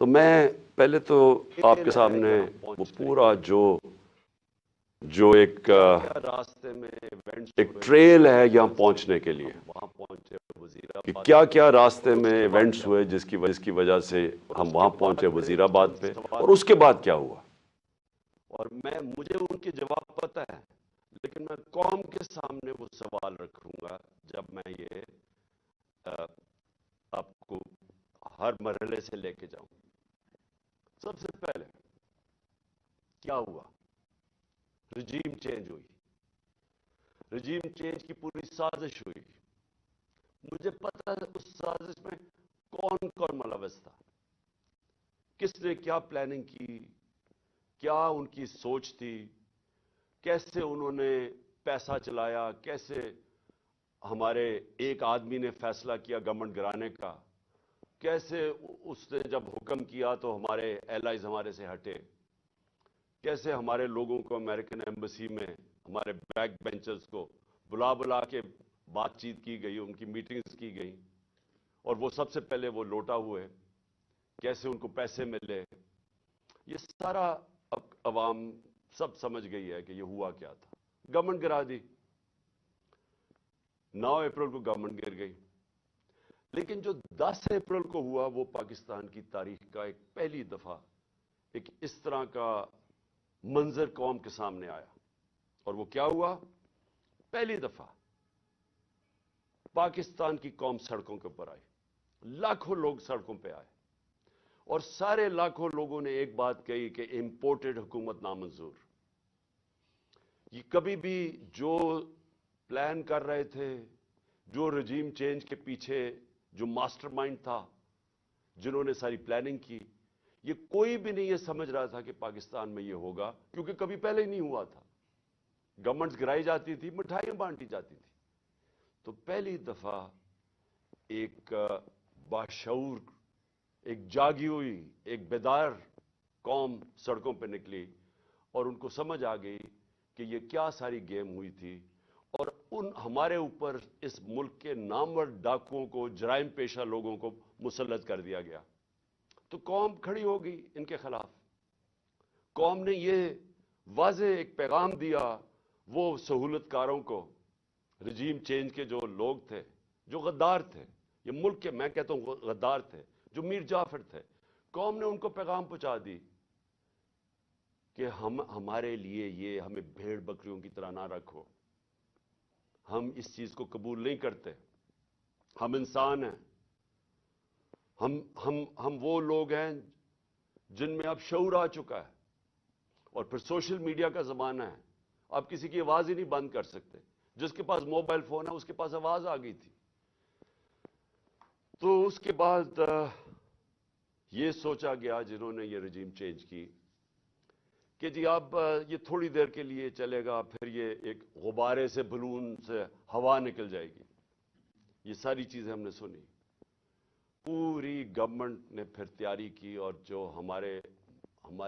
تو میں پہلے تو آپ کے سامنے وہ پورا جو ایک ٹریل ہے یہاں پہنچنے کے لیے کہ کیا کیا راستے میں ایونٹس ہوئے جس کی وجہ سے ہم وہاں پہنچے وزیر آباد پہ، اور اس کے بعد کیا ہوا۔ اور مجھے ان کے جواب پتہ ہے، لیکن میں قوم کے سامنے وہ سوال رکھوں گا جب میں یہ آپ کو ہر مرحلے سے لے کے جاؤں۔ سب سے پہلے کیا ہوا؟ رجیم چینج ہوئی، رجیم چینج کی پوری سازش ہوئی۔ مجھے پتہ ہے اس سازش میں کون کون ملوث تھا، کس نے کیا پلاننگ کی، کیا ان کی سوچ تھی، کیسے انہوں نے پیسہ چلایا، کیسے ہمارے ایک آدمی نے فیصلہ کیا گورنمنٹ گرانے کا، کیسے اس نے جب حکم کیا تو ہمارے ایلائز ہمارے سے ہٹے، کیسے ہمارے لوگوں کو امریکن ایمبیسی میں ہمارے بیک بینچرز کو بلا کے بات چیت کی گئی، ان کی میٹنگز کی گئی، اور وہ سب سے پہلے وہ لوٹا ہوئے، کیسے ان کو پیسے ملے۔ یہ سارا عوام سب سمجھ گئی ہے کہ یہ ہوا کیا تھا۔ گورنمنٹ گرا دی، 9 اپریل کو گورنمنٹ گر گئی۔ لیکن جو 10 اپریل کو ہوا وہ پاکستان کی تاریخ کا ایک پہلی دفعہ ایک اس طرح کا منظر قوم کے سامنے آیا، اور وہ کیا ہوا؟ پہلی دفعہ پاکستان کی قوم سڑکوں کے اوپر آئی، لاکھوں لوگ سڑکوں پہ آئے، اور سارے لاکھوں لوگوں نے ایک بات کہی کہ امپورٹڈ حکومت نامنظور۔ یہ کبھی بھی جو پلان کر رہے تھے، جو رجیم چینج کے پیچھے جو ماسٹر مائنڈ تھا، جنہوں نے ساری پلاننگ کی، یہ کوئی بھی نہیں یہ سمجھ رہا تھا کہ پاکستان میں یہ ہوگا، کیونکہ کبھی پہلے ہی نہیں ہوا تھا۔ گورنمنٹس گرائی جاتی تھی، مٹھائیاں بانٹی جاتی تھی۔ تو پہلی دفعہ ایک باشعور، ایک جاگی ہوئی، ایک بیدار قوم سڑکوں پہ نکلی، اور ان کو سمجھ آ گئی کہ یہ کیا ساری گیم ہوئی تھی، اور ہمارے اوپر اس ملک کے نامور ڈاکوؤں کو، جرائم پیشہ لوگوں کو مسلط کر دیا گیا۔ تو قوم کھڑی ہو گئی ان کے خلاف۔ قوم نے یہ واضح ایک پیغام دیا وہ سہولت کاروں کو، رجیم چینج کے جو لوگ تھے، جو غدار تھے، یہ ملک کے میں کہتا ہوں غدار تھے، جو میر جعفر تھے، قوم نے ان کو پیغام پہنچا دی کہ ہمارے لیے یہ ہمیں بھیڑ بکریوں کی طرح نہ رکھو، ہم اس چیز کو قبول نہیں کرتے، ہم انسان ہیں، ہم وہ لوگ ہیں جن میں اب شعور آ چکا ہے، اور پھر سوشل میڈیا کا زمانہ ہے، آپ کسی کی آواز ہی نہیں بند کر سکتے، جس کے پاس موبائل فون ہے اس کے پاس آواز آ گئی تھی۔ تو اس کے بعد یہ سوچا گیا جنہوں نے یہ رجیم چینج کی کہ جی اب یہ تھوڑی دیر کے لیے چلے گا، پھر یہ ایک غبارے سے بلون سے ہوا نکل جائے گی۔ یہ ساری چیزیں ہم نے سنی، پوری گورنمنٹ نے پھر تیاری کی، اور جو ہمارے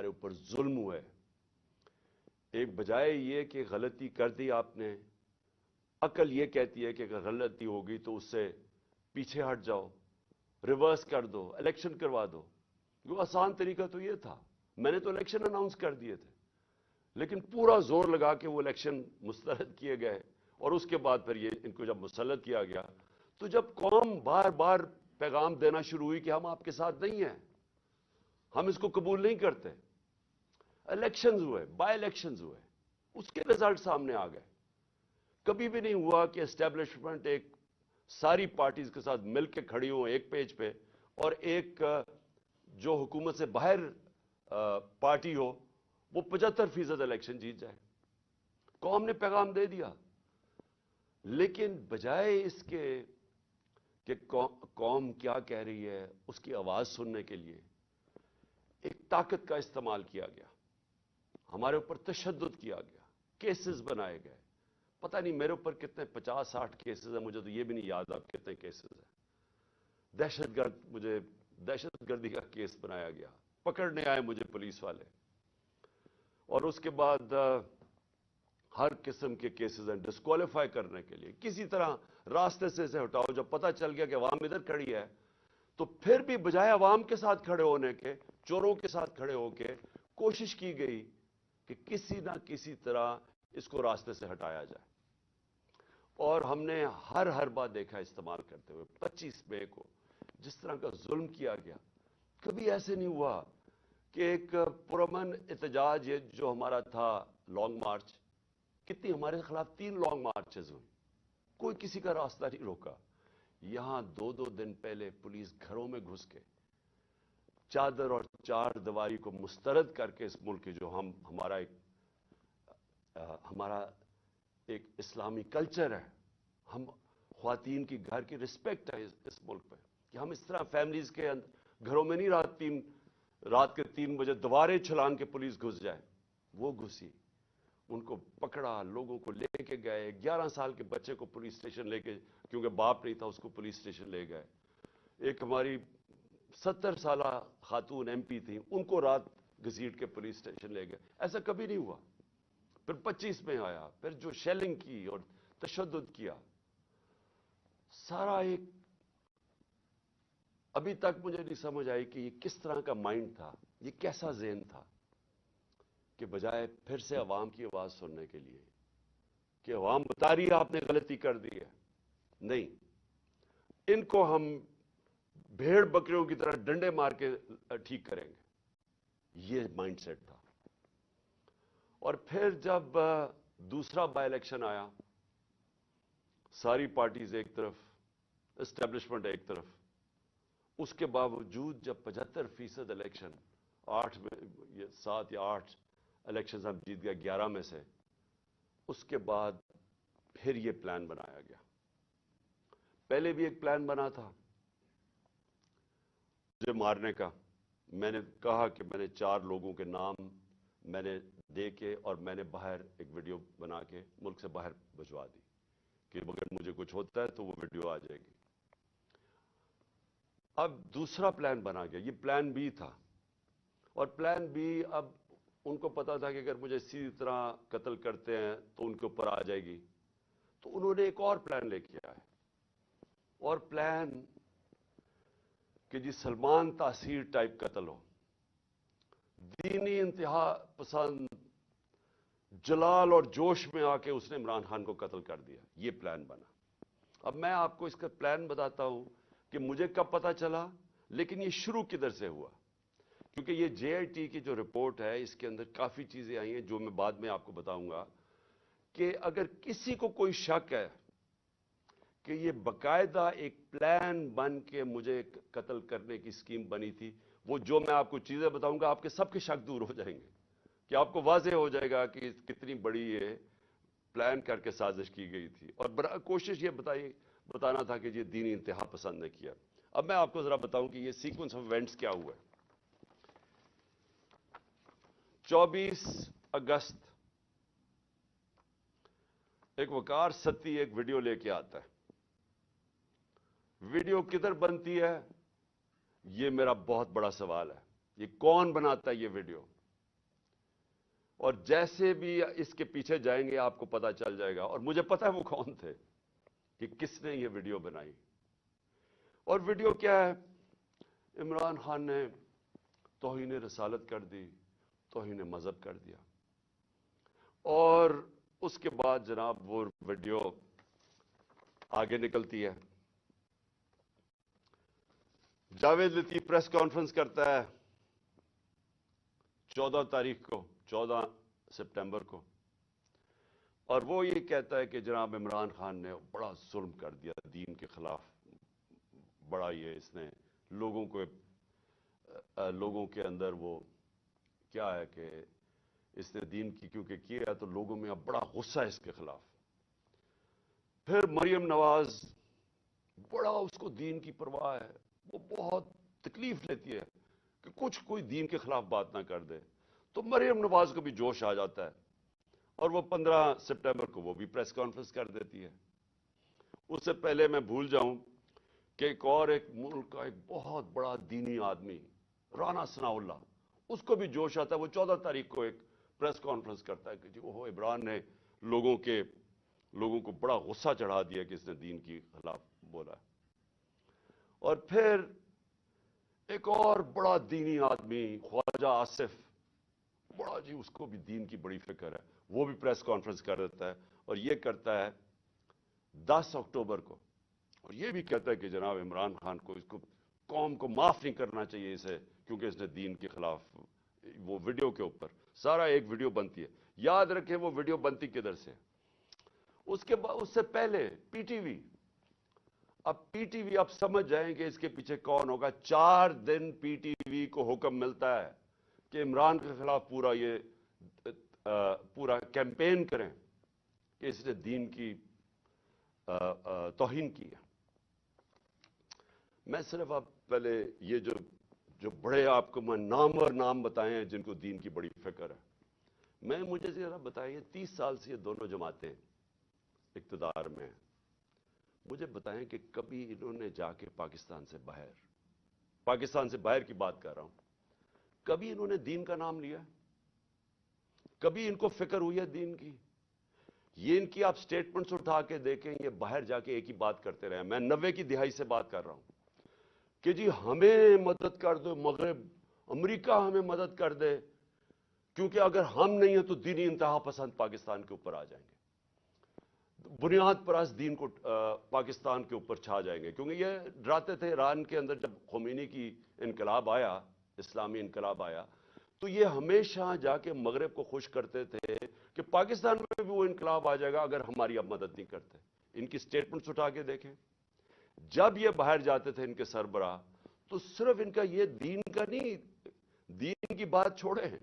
اوپر ظلم ہوئے، ایک بجائے یہ کہ غلطی کر دی آپ نے، عقل یہ کہتی ہے کہ اگر غلطی ہوگی تو اس سے پیچھے ہٹ جاؤ، ریورس کر دو، الیکشن کروا دو۔ وہ آسان طریقہ تو یہ تھا، میں نے تو الیکشن اناؤنس کر دیے تھے، لیکن پورا زور لگا کے وہ الیکشن مسترد کیے گئے، اور اس کے بعد پھر یہ ان کو جب مسلط کیا گیا، تو جب قوم بار بار پیغام دینا شروع ہوئی کہ ہم آپ کے ساتھ نہیں ہیں، ہم اس کو قبول نہیں کرتے، الیکشنز ہوئے، بائی الیکشنز ہوئے، اس کے رزلٹ سامنے آ گئے۔ کبھی بھی نہیں ہوا کہ اسٹیبلشمنٹ ایک ساری پارٹیز کے ساتھ مل کے کھڑی ہوں ایک پیج پہ، اور ایک جو حکومت سے باہر پارٹی ہو وہ 75% الیکشن جیت جائے۔ قوم نے پیغام دے دیا، لیکن بجائے اس کے کہ قوم کیا کہہ رہی ہے اس کی آواز سننے کے لیے، ایک طاقت کا استعمال کیا گیا، ہمارے اوپر تشدد کیا گیا، کیسز بنائے گئے۔ پتہ نہیں میرے اوپر کتنے 50-60 کیسز ہیں، مجھے تو یہ بھی نہیں یاد اب کتنے کیسز ہیں۔ مجھے دہشت گردی کا کیس بنایا گیا، پکڑنے آئے مجھے پولیس والے، اور اس کے بعد ہر قسم کے کیسز ہیں ڈسکوالیفائی کرنے کے لیے، کسی طرح راستے سے ہٹاؤ۔ جب پتہ چل گیا کہ عوام ادھر کھڑی ہے تو پھر بھی بجائے عوام کے ساتھ کھڑے ہونے کے, چوروں کے ساتھ کھڑے ہو کے کوشش کی گئی کہ کسی نہ کسی طرح اس کو راستے سے ہٹایا جائے. اور ہم نے ہر بار دیکھا استعمال کرتے ہوئے 25 مئی کو جس طرح کا ظلم کیا گیا. کبھی ایسے نہیں ہوا کہ ایک پرامن احتجاج یہ جو ہمارا تھا لانگ مارچ, کتنی ہمارے خلاف 3 لانگ مارچز ہوئی, کوئی کسی کا راستہ نہیں روکا. یہاں 2 دن پہلے پولیس گھروں میں گھس کے چادر اور چار دیواری کو مسترد کر کے اس ملک کے جو ہمارا ایک اسلامی کلچر ہے, ہم خواتین کی گھر کی رسپیکٹ ہے اس ملک پہ, کہ ہم اس طرح فیملیز کے گھروں میں نہیں رات کے 3 بجے دوبارے چھلانگ کے پولیس گھس جائے. وہ گھسی, ان کو پکڑا, لوگوں کو لے کے گئے, 11 سال کے بچے کو پولیس اسٹیشن لے کے, کیونکہ باپ نہیں تھا اس کو پولیس اسٹیشن لے گئے. ایک ہماری 70 سالہ خاتون ایم پی تھیں, ان کو رات گھسیٹ کے پولیس اسٹیشن لے گئے. ایسا کبھی نہیں ہوا. پھر 25 میں آیا, پھر جو شیلنگ کی اور تشدد کیا, سارا ایک ابھی تک مجھے نہیں سمجھ آئی کہ یہ کس طرح کا مائنڈ تھا, یہ کیسا ذہن تھا کہ بجائے پھر سے عوام کی آواز سننے کے لیے کہ عوام بتا رہی ہے آپ نے غلطی کر دی ہے, نہیں, ان کو ہم بھیڑ بکریوں کی طرح ڈنڈے مار کے ٹھیک کریں گے, یہ مائنڈ سیٹ تھا. اور پھر جب دوسرا بائی الیکشن آیا, ساری پارٹیز ایک طرف, اسٹیبلشمنٹ ایک طرف, اس کے باوجود جب 75% الیکشن 7 یا 8 الیکشن ہم جیت گیا 11 میں سے, اس کے بعد پھر یہ پلان بنایا گیا. پہلے بھی ایک پلان بنا تھا مجھے مارنے کا. میں نے کہا کہ میں نے 4 لوگوں کے نام میں نے دے کے اور میں نے باہر ایک ویڈیو بنا کے ملک سے باہر بھجوا دی کہ اگر مجھے کچھ ہوتا ہے تو وہ ویڈیو آ جائے گی. اب دوسرا پلان بنا گیا, یہ پلان بی تھا, اور پلان بی اب ان کو پتا تھا کہ اگر مجھے اسی طرح قتل کرتے ہیں تو ان کے اوپر آ جائے گی, تو انہوں نے ایک اور پلان لے کے آئے, اور پلان کہ جی سلمان تاثیر ٹائپ قتل ہو, دینی انتہا پسند جلال اور جوش میں آ کے اس نے عمران خان کو قتل کر دیا. یہ پلان بنا. اب میں آپ کو اس کا پلان بتاتا ہوں کہ مجھے کب پتا چلا, لیکن یہ شروع کدھر سے ہوا, کیونکہ یہ جے آئی ٹی کی جو رپورٹ ہے اس کے اندر کافی چیزیں آئی ہیں جو میں بعد میں آپ کو بتاؤں گا, کہ اگر کسی کو کوئی شک ہے کہ یہ باقاعدہ ایک پلان بن کے مجھے قتل کرنے کی اسکیم بنی تھی, وہ جو میں آپ کو چیزیں بتاؤں گا آپ کے سب کے شک دور ہو جائیں گے, کہ آپ کو واضح ہو جائے گا کہ کتنی بڑی یہ پلان کر کے سازش کی گئی تھی, اور کوشش یہ بتانا تھا کہ یہ دینی انتہا پسند نے کیا. اب میں آپ کو ذرا بتاؤں کہ یہ سیکوینس آف ایونٹس کیا ہوا ہے. 24 اگست ایک وقار ستی ایک ویڈیو لے کے آتا ہے. ویڈیو کدھر بنتی ہے یہ میرا بہت بڑا سوال ہے, یہ کون بناتا ہے یہ ویڈیو, اور جیسے بھی اس کے پیچھے جائیں گے آپ کو پتا چل جائے گا, اور مجھے پتا ہے وہ کون تھے کہ کس نے یہ ویڈیو بنائی. اور ویڈیو کیا ہے, عمران خان نے توہین رسالت کر دی, توہین مذہب کر دیا, اور اس کے بعد جناب وہ ویڈیو آگے نکلتی ہے. جاوید لطیف پریس کانفرنس کرتا ہے 14 تاریخ کو, 14 سپٹمبر کو, اور وہ یہ کہتا ہے کہ جناب عمران خان نے بڑا ظلم کر دیا دین کے خلاف, بڑا یہ اس نے لوگوں کے اندر وہ کیا ہے کہ اس نے دین کی کیونکہ کیا تو لوگوں میں اب بڑا غصہ ہے اس کے خلاف. پھر مریم نواز, بڑا اس کو دین کی پرواہ ہے, وہ بہت تکلیف لیتی ہے کہ کوئی دین کے خلاف بات نہ کر دے, تو مریم نواز کو بھی جوش آ جاتا ہے, اور وہ 15 سپٹمبر کو وہ بھی پریس کانفرنس کر دیتی ہے. اس سے پہلے میں بھول جاؤں کہ ایک ملک کا ایک بہت بڑا دینی آدمی رانا ثناء اللہ, اس کو بھی جوش آتا ہے, وہ 14 تاریخ کو ایک پریس کانفرنس کرتا ہے کہ جی وہ عمران نے لوگوں کو بڑا غصہ چڑھا دیا کہ اس نے دین کے خلاف بولا. اور پھر ایک اور بڑا دینی آدمی خواجہ آصف، بڑا جی، اس کو بھی دین کی بڑی فکر ہے، وہ بھی پریس کانفرنس کر دیتا ہے، اور یہ کرتا ہے 10 اکتوبر کو، اور یہ بھی کہتا ہے کہ جناب عمران خان کو، اس کو قوم کو معاف نہیں کرنا چاہیے اسے، کیونکہ اس نے دین کے خلاف، وہ ویڈیو کے اوپر سارا ایک ویڈیو بنتی ہے، یاد رکھیں وہ ویڈیو بنتی کدھر سے، اس سے پہلے پی ٹی وی، اب پی ٹی وی، آپ سمجھ جائیں کہ اس کے پیچھے کون ہوگا، 4 دن پی ٹی وی کو حکم ملتا ہے کہ عمران کے خلاف پورا کیمپین کریں کہ اس نے دین کی توہین کی ہے۔ میں صرف اب پہلے یہ جو بڑے آپ کو میں نام اور نام بتائے ہیں جن کو دین کی بڑی فکر ہے، مجھے ذرا بتائیے، 30 سال سے یہ دونوں جماعتیں اقتدار میں ہیں، مجھے بتائیں کہ کبھی انہوں نے جا کے پاکستان سے باہر کی بات کر رہا ہوں، کبھی انہوں نے دین کا نام لیا؟ کبھی ان کو فکر ہوئی ہے دین کی؟ یہ ان کی آپ سٹیٹمنٹس اٹھا کے دیکھیں، یہ باہر جا کے ایک ہی بات کرتے رہے ہیں۔ میں 90 کی دہائی سے بات کر رہا ہوں کہ جی ہمیں مدد کر دو مغرب، امریکہ ہمیں مدد کر دے، کیونکہ اگر ہم نہیں ہیں تو دینی انتہا پسند پاکستان کے اوپر آ جائیں گے، بنیاد پرست دین کو پاکستان کے اوپر چھا جائیں گے، کیونکہ یہ ڈراتے تھے ایران کے اندر جب خمینی کی انقلاب آیا، اسلامی انقلاب آیا، تو یہ ہمیشہ جا کے مغرب کو خوش کرتے تھے کہ پاکستان میں بھی وہ انقلاب آ جائے گا اگر ہماری اب مدد نہیں کرتے۔ ان کی سٹیٹمنٹس اٹھا کے دیکھیں، جب یہ باہر جاتے تھے ان کے سربراہ، تو صرف ان کا یہ دین کا نہیں، دین کی بات چھوڑے ہیں،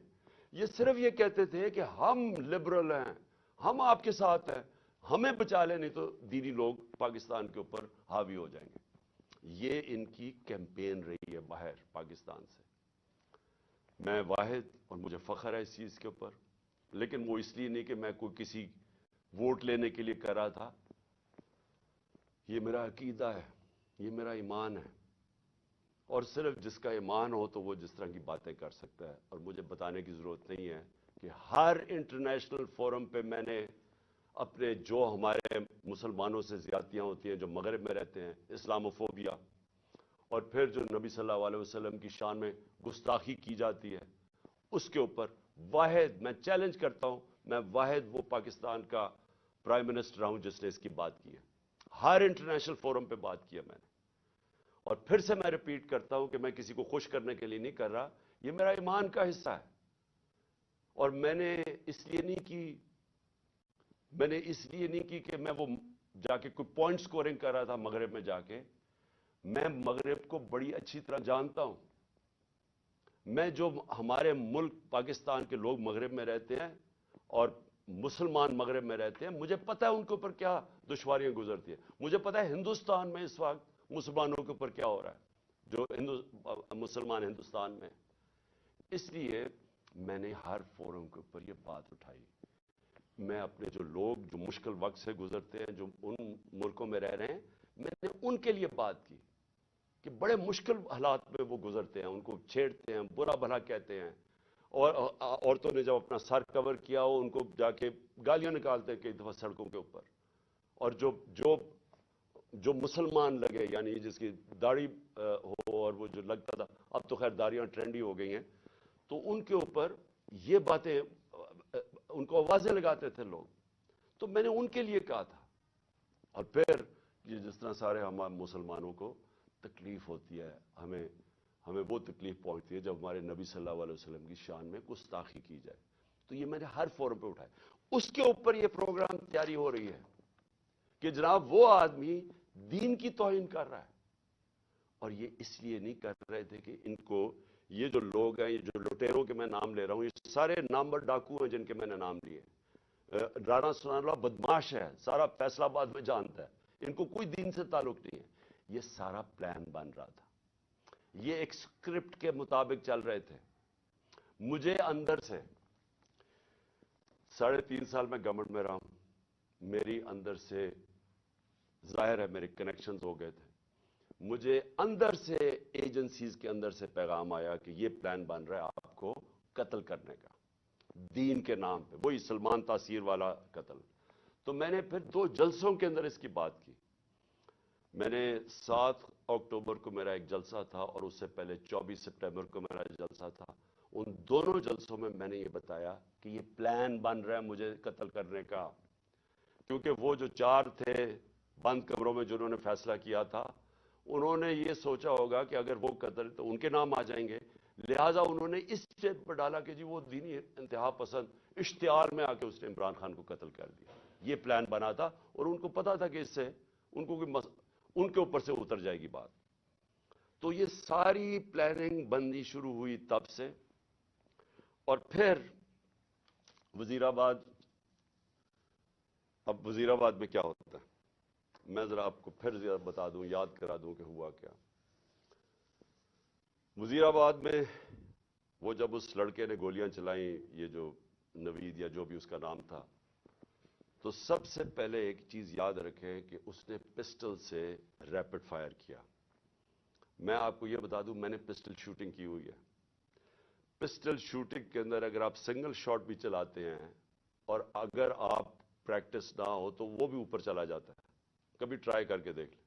یہ صرف یہ کہتے تھے کہ ہم لبرل ہیں، ہم آپ کے ساتھ ہیں، ہمیں بچا لیں، نہیں تو دینی لوگ پاکستان کے اوپر حاوی ہو جائیں گے۔ یہ ان کی کیمپین رہی ہے باہر پاکستان سے۔ میں واحد، اور مجھے فخر ہے اس چیز کے اوپر، لیکن وہ اس لیے نہیں کہ میں کوئی کسی ووٹ لینے کے لیے کر رہا تھا، یہ میرا عقیدہ ہے، یہ میرا ایمان ہے، اور صرف جس کا ایمان ہو تو وہ جس طرح کی باتیں کر سکتا ہے، اور مجھے بتانے کی ضرورت نہیں ہے کہ ہر انٹرنیشنل فورم پہ میں نے اپنے جو ہمارے مسلمانوں سے زیادتیاں ہوتی ہیں جو مغرب میں رہتے ہیں، اسلاموفوبیا، اور پھر جو نبی صلی اللہ علیہ وسلم کی شان میں گستاخی کی جاتی ہے، اس کے اوپر واحد، میں چیلنج کرتا ہوں، میں واحد وہ پاکستان کا پرائم منسٹر ہوں جس نے اس کی بات کی ہے، ہر انٹرنیشنل فورم پہ بات کی ہے میں نے، اور پھر سے میں ریپیٹ کرتا ہوں کہ میں کسی کو خوش کرنے کے لیے نہیں کر رہا، یہ میرا ایمان کا حصہ ہے، اور میں نے اس لیے نہیں کی کہ میں وہ جا کے کوئی پوائنٹ سکورنگ کر رہا تھا مغرب میں جا کے، میں مغرب کو بڑی اچھی طرح جانتا ہوں، میں جو ہمارے ملک پاکستان کے لوگ مغرب میں رہتے ہیں اور مسلمان مغرب میں رہتے ہیں، مجھے پتہ ہے ان کے اوپر کیا دشواریاں گزرتی ہیں، مجھے پتہ ہے ہندوستان میں اس وقت مسلمانوں کے اوپر کیا ہو رہا ہے، جو مسلمان ہندوستان میں، اس لیے میں نے ہر فورم کے اوپر یہ بات اٹھائی۔ میں اپنے جو لوگ جو مشکل وقت سے گزرتے ہیں، جو ان ملکوں میں رہ رہے ہیں، میں نے ان کے لیے بات کی کہ بڑے مشکل حالات میں وہ گزرتے ہیں، ان کو چھیڑتے ہیں، برا بھلا کہتے ہیں، اور عورتوں نے جب اپنا سر کور کیا ہو ان کو جا کے گالیاں نکالتے ہیں کئی دفعہ سڑکوں کے اوپر، اور جو مسلمان لگے، یعنی جس کی داڑھی ہو، اور وہ جو لگتا تھا، اب تو خیر داڑیاں ٹرینڈی ہو گئی ہیں، تو ان کے اوپر یہ باتیں، ان کو آوازیں لگاتے تھے لوگ، تو میں نے ان کے لیے کہا تھا۔ اور پھر یہ جس طرح سارے ہم مسلمانوں کو تکلیف ہوتی ہے، ہمیں وہ تکلیف پہنچتی ہے جب ہمارے نبی صلی اللہ علیہ وسلم کی شان میں گستاخی کی جائے، تو یہ میں نے ہر فورم پہ اٹھایا، اس کے اوپر یہ پروگرام تیاری ہو رہی ہے کہ جناب وہ آدمی دین کی توہین کر رہا ہے، اور یہ اس لیے نہیں کر رہے تھے کہ ان کو، یہ جو لوگ ہیں، یہ جو لٹیروں کے میں نام لے رہا ہوں، یہ سارے نامور ڈاکو ہیں جن کے میں نے نام لیے، رانا ثناءاللہ بدماش ہے، سارا فیصلہ آباد میں جانتا ہے، ان کو کوئی دین سے تعلق نہیں ہے، یہ سارا پلان بن رہا تھا، یہ ایک سکرپٹ کے مطابق چل رہے تھے۔ مجھے اندر سے 3.5 سال میں گورنمنٹ میں رہا ہوں، میری اندر سے ظاہر ہے میرے کنیکشنز ہو گئے تھے، مجھے اندر سے ایجنسیز کے اندر سے پیغام آیا کہ یہ پلان بن رہا ہے آپ کو قتل کرنے کا، دین کے نام پہ، وہی سلمان تاثیر والا قتل۔ تو میں نے پھر 2 جلسوں کے اندر اس کی بات کی، میں نے 7 اکتوبر کو میرا ایک جلسہ تھا اور اس سے پہلے 24 سپٹمبر کو میرا جلسہ تھا. ان دونوں جلسوں میں میں نے یہ بتایا کہ یہ پلان بن رہا ہے مجھے قتل کرنے کا، کیونکہ وہ جو 4 تھے بند کمروں میں جنہوں نے فیصلہ کیا تھا، انہوں نے یہ سوچا ہوگا کہ اگر وہ قتل تو ان کے نام آ جائیں گے، لہٰذا انہوں نے اس اسٹیپ پر ڈالا کہ جی وہ دینی انتہا پسند اشتعال میں آ کے اس نے عمران خان کو قتل کر دیا. یہ پلان بنا تھا اور ان کو پتا تھا کہ اس سے ان کو ان کے اوپر سے اتر جائے گی بات. تو یہ ساری پلاننگ بندی شروع ہوئی تب سے. اور پھر وزیر آباد، اب وزیر آباد میں کیا ہوتا ہے میں ذرا آپ کو پھر زیادہ بتا دوں، یاد کرا دوں کہ ہوا کیا. وزیر آباد میں وہ جب اس لڑکے نے گولیاں چلائیں، یہ جو نوید یا جو بھی اس کا نام تھا، تو سب سے پہلے ایک چیز یاد رکھیں کہ اس نے پسٹل سے ریپڈ فائر کیا. میں آپ کو یہ بتا دوں میں نے پسٹل شوٹنگ کی ہوئی ہے. پسٹل شوٹنگ کے اندر اگر آپ سنگل شاٹ بھی چلاتے ہیں اور اگر آپ پریکٹس نہ ہو تو وہ بھی اوپر چلا جاتا ہے، کبھی ٹرائی کر کے دیکھ لیں.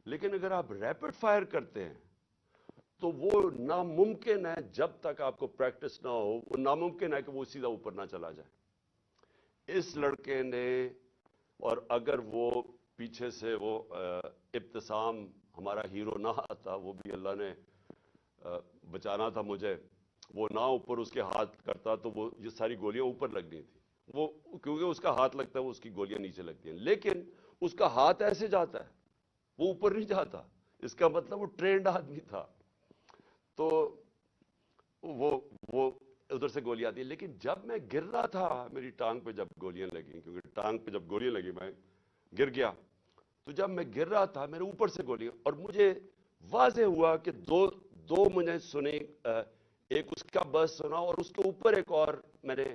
لیکن اگر آپ ریپڈ فائر کرتے ہیں تو وہ ناممکن ہے، جب تک آپ کو پریکٹس نہ ہو وہ ناممکن ہے کہ وہ سیدھا اوپر نہ چلا جائے. اس لڑکے نے، اور اگر وہ پیچھے سے وہ ابتسام ہمارا ہیرو نہ آتا، وہ بھی اللہ نے بچانا تھا مجھے، وہ نہ اوپر اس کے ہاتھ کرتا تو وہ یہ ساری گولیاں اوپر لگنی تھی. وہ کیونکہ اس کا ہاتھ لگتا ہے وہ اس کی گولیاں نیچے لگتی ہیں، لیکن اس کا ہاتھ ایسے جاتا ہے وہ اوپر نہیں جاتا. اس کا مطلب وہ ٹرینڈ آدمی تھا. تو وہ ادھر سے گولی آتی ہے. لیکن جب میں گر رہا تھا، میری ٹانگ پہ جب گولیاں لگیں، کیونکہ ٹانگ پہ جب گولیاں لگی میں گر گیا، تو جب میں گر رہا تھا میرے اوپر سے گولیاں، اور مجھے واضح ہوا کہ دو مجھے سنے، ایک اس کا بس سنا اور اس کے اوپر ایک اور میں نے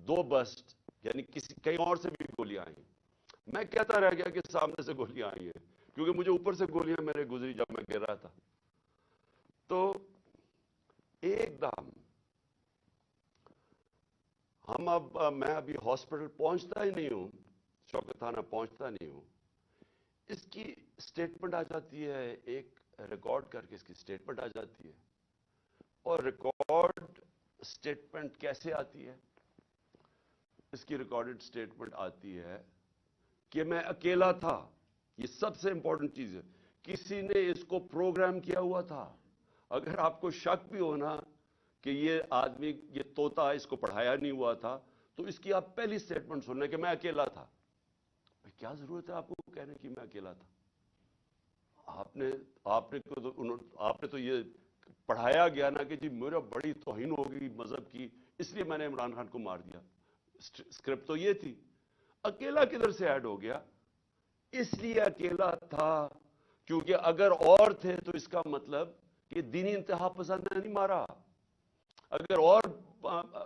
2 بسٹ، یعنی کہیں اور سے بھی گولیاں آئیں. میں کہتا رہ گیا کہ سامنے سے گولیاں آئی ہیں، کیونکہ مجھے اوپر سے گولیاں میرے گزری جب میں گر رہا تھا. تو ایک دم میں ابھی ہاسپٹل پہنچتا ہی نہیں ہوں، شوکت تھانہ پہنچتا نہیں ہوں، اس کی سٹیٹمنٹ آ جاتی ہے، ایک ریکارڈ کر کے اس کی سٹیٹمنٹ آ جاتی ہے. اور ریکارڈ سٹیٹمنٹ کیسے آتی ہے؟ اس کی ریکارڈڈ سٹیٹمنٹ آتی ہے کہ میں اکیلا تھا. یہ سب سے امپورٹنٹ چیز ہے. کسی نے اس کو پروگرام کیا ہوا تھا. اگر آپ کو شک بھی ہونا کہ یہ آدمی، یہ طوطا اس کو پڑھایا نہیں ہوا تھا، تو اس کی آپ پہلی سٹیٹمنٹ سننا کہ میں اکیلا تھا. کیا ضرورت ہے آپ کو کہنے کی میں اکیلا تھا؟ آپ نے تو یہ پڑھایا گیا نا کہ جی میرا بڑی توہین ہوگی مذہب کی، اس لیے میں نے عمران خان کو مار دیا. اسکرپٹ تو یہ تھی. اکیلا کدھر سے ایڈ ہو گیا؟ اس لیے اکیلا تھا کیونکہ اگر اور تھے تو اس کا مطلب کہ دینی انتہا پسند نے نہیں مارا. اگر اور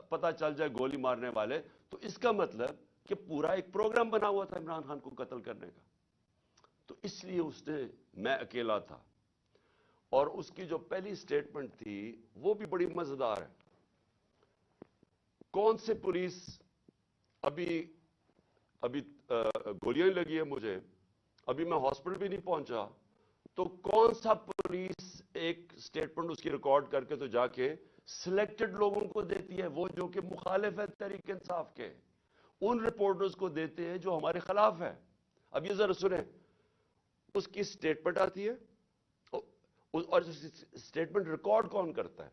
پتہ چل جائے گولی مارنے والے، تو اس کا مطلب کہ پورا ایک پروگرام بنا ہوا تھا عمران خان کو قتل کرنے کا. تو اس لیے اس نے میں اکیلا تھا. اور اس کی جو پہلی سٹیٹمنٹ تھی وہ بھی بڑی مزیدار ہے. کون سے پولیس، ابھی گولیاں لگی ہیں مجھے، ابھی میں ہاسپٹل بھی نہیں پہنچا، تو کون سا پولیس ایک سٹیٹمنٹ اس کی ریکارڈ کر کے تو جا کے سلیکٹڈ لوگوں کو دیتی ہے، وہ جو کہ مخالف ہے تحریک انصاف کے، ان رپورٹرز کو دیتے ہیں جو ہمارے خلاف ہے. اب یہ ذرا سنیں، اس کی سٹیٹمنٹ آتی ہے اور سٹیٹمنٹ ریکارڈ کون کرتا ہے؟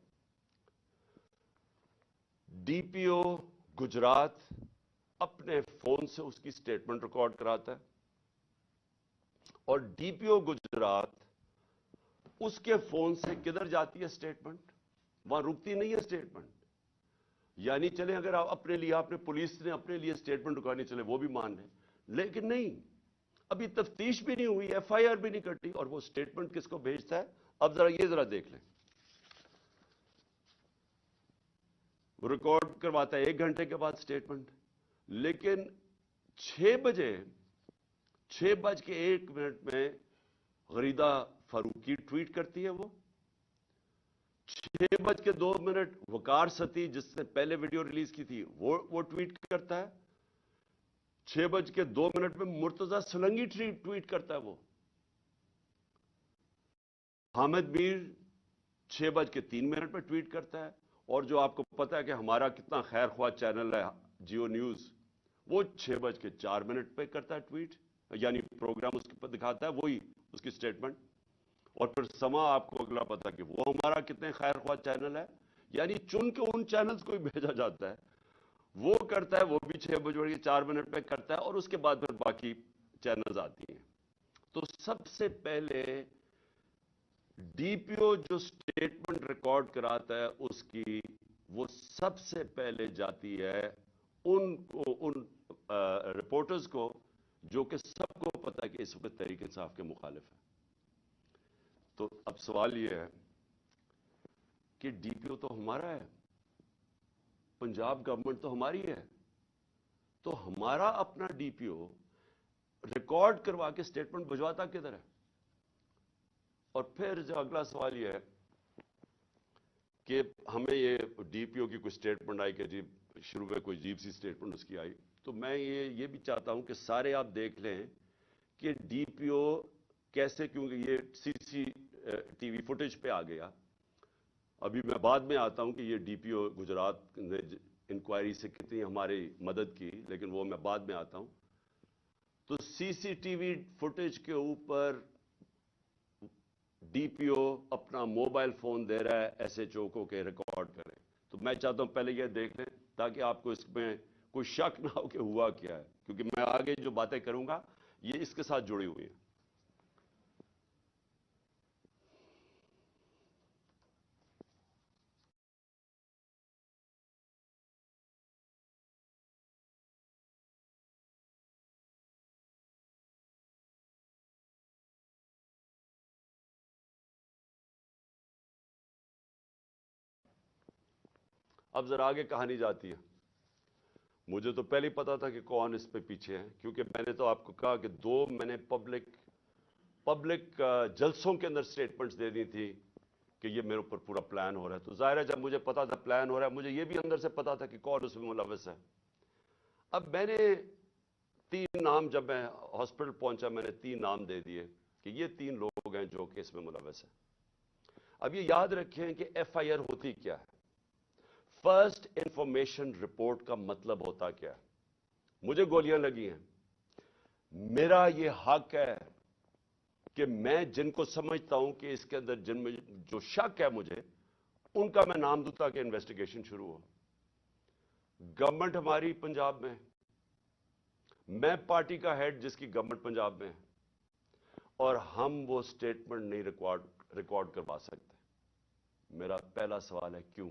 ڈی پی او گجرات اپنے فون سے اس کی سٹیٹمنٹ ریکارڈ کراتا ہے، اور ڈی پی او گجرات اس کے فون سے کدھر جاتی ہے سٹیٹمنٹ؟ وہاں رکتی نہیں ہے سٹیٹمنٹ. یعنی چلیں اگر آپ اپنے لیے، آپ نے پولیس نے اپنے لیے سٹیٹمنٹ رکانی چلے وہ بھی مان لیں، لیکن نہیں، ابھی تفتیش بھی نہیں ہوئی، ایف آئی آر بھی نہیں کٹی، اور وہ سٹیٹمنٹ کس کو بھیجتا ہے؟ اب ذرا دیکھ لیں. ریکارڈ کرواتا ہے 1 گھنٹے کے بعد سٹیٹمنٹ، لیکن 6:01 میں غریدہ فاروقی ٹویٹ کرتی ہے. وہ 6:02 وقار ستی جس نے پہلے ویڈیو ریلیز کی تھی وہ ٹویٹ کرتا ہے. 6:02 میں مرتضی سلنگی ٹویٹ کرتا ہے. وہ حامد میر 6:03 پہ ٹویٹ کرتا ہے، اور جو آپ کو پتا ہے کہ ہمارا کتنا خیر خواہ چینل ہے جیو نیوز، وہ 6:04 پہ کرتا ہے ٹویٹ، یعنی پروگرام اس پر دکھاتا ہے وہی اس کی سٹیٹمنٹ. اور پھر سما آپ کو اگلا پتا کہ وہ ہمارا کتنے خیر خواہ چینل ہے، یعنی چن کے ان چینلز کو ہی بھیجا جاتا ہے، وہ کرتا ہے، وہ بھی 6:04 پہ کرتا ہے، اور اس کے بعد پھر باقی چینلز آتی ہیں. تو سب سے پہلے ڈی پی او جو سٹیٹمنٹ ریکارڈ کراتا ہے اس کی، وہ سب سے پہلے جاتی ہے ان رپورٹرز کو جو کہ سب کو پتا ہے کہ اس وقت تحریک انصاف کے مخالف ہے. تو اب سوال یہ ہے کہ ڈی پی او تو ہمارا ہے، پنجاب گورنمنٹ تو ہماری ہے، تو ہمارا اپنا ڈی پی او ریکارڈ کروا کے سٹیٹمنٹ بھجواتا کدھر ہے؟ اور پھر جو اگلا سوال یہ ہے کہ ہمیں یہ ڈی پی او کی کوئی سٹیٹمنٹ آئی کہ جی شروع میں کوئی عجیب سی سٹیٹمنٹ اس کی آئی، تو میں یہ بھی چاہتا ہوں کہ سارے آپ دیکھ لیں کہ ڈی پی او کیسے، کیونکہ یہ سی سی ٹی وی فوٹیج پہ آ گیا. ابھی میں بعد میں آتا ہوں کہ یہ ڈی پی او گجرات نے انکوائری سے کتنی ہماری مدد کی، لیکن وہ میں بعد میں آتا ہوں. تو سی سی ٹی وی فوٹیج کے اوپر ڈی پی او اپنا موبائل فون دے رہا ہے ایس ایچ او کو کہ ریکارڈ کریں. تو میں چاہتا ہوں پہلے یہ دیکھ لیں تاکہ آپ کو اس میں کوئی شک نہ ہو کہ ہوا کیا ہے، کیونکہ میں آگے جو باتیں کروں گا یہ اس کے ساتھ جڑی ہوئی ہیں. اب ذرا آگے کہانی جاتی ہے. مجھے تو پہلے ہی پتا تھا کہ کون اس پہ پیچھے ہے، کیونکہ میں نے تو آپ کو کہا کہ میں نے پبلک جلسوں کے اندر سٹیٹمنٹس دے دی تھی کہ یہ میرے اوپر پورا پلان ہو رہا ہے. تو ظاہر ہے جب مجھے پتا تھا پلان ہو رہا ہے، مجھے یہ بھی اندر سے پتا تھا کہ کون اس میں ملوث ہے. اب میں نے 3 نام، جب میں ہاسپٹل پہنچا میں نے 3 نام دے دیے کہ یہ 3 لوگ ہیں جو کہ اس میں ملوث ہیں. اب یہ یاد رکھیں کہ ایف آئی آر ہوتی کیا ہے، فرسٹ انفارمیشن رپورٹ کا مطلب ہوتا کیا ہے. مجھے گولیاں لگی ہیں، میرا یہ حق ہے کہ میں جن کو سمجھتا ہوں کہ اس کے اندر جن میں جو شک ہے مجھے، ان کا میں نام دوں تاکہ انویسٹیگیشن شروع ہو. گورنمنٹ ہماری پنجاب میں، میں پارٹی کا ہیڈ جس کی گورنمنٹ پنجاب میں ہے، اور ہم وہ سٹیٹمنٹ نہیں ریکارڈ کروا سکتے. میرا پہلا سوال ہے کیوں؟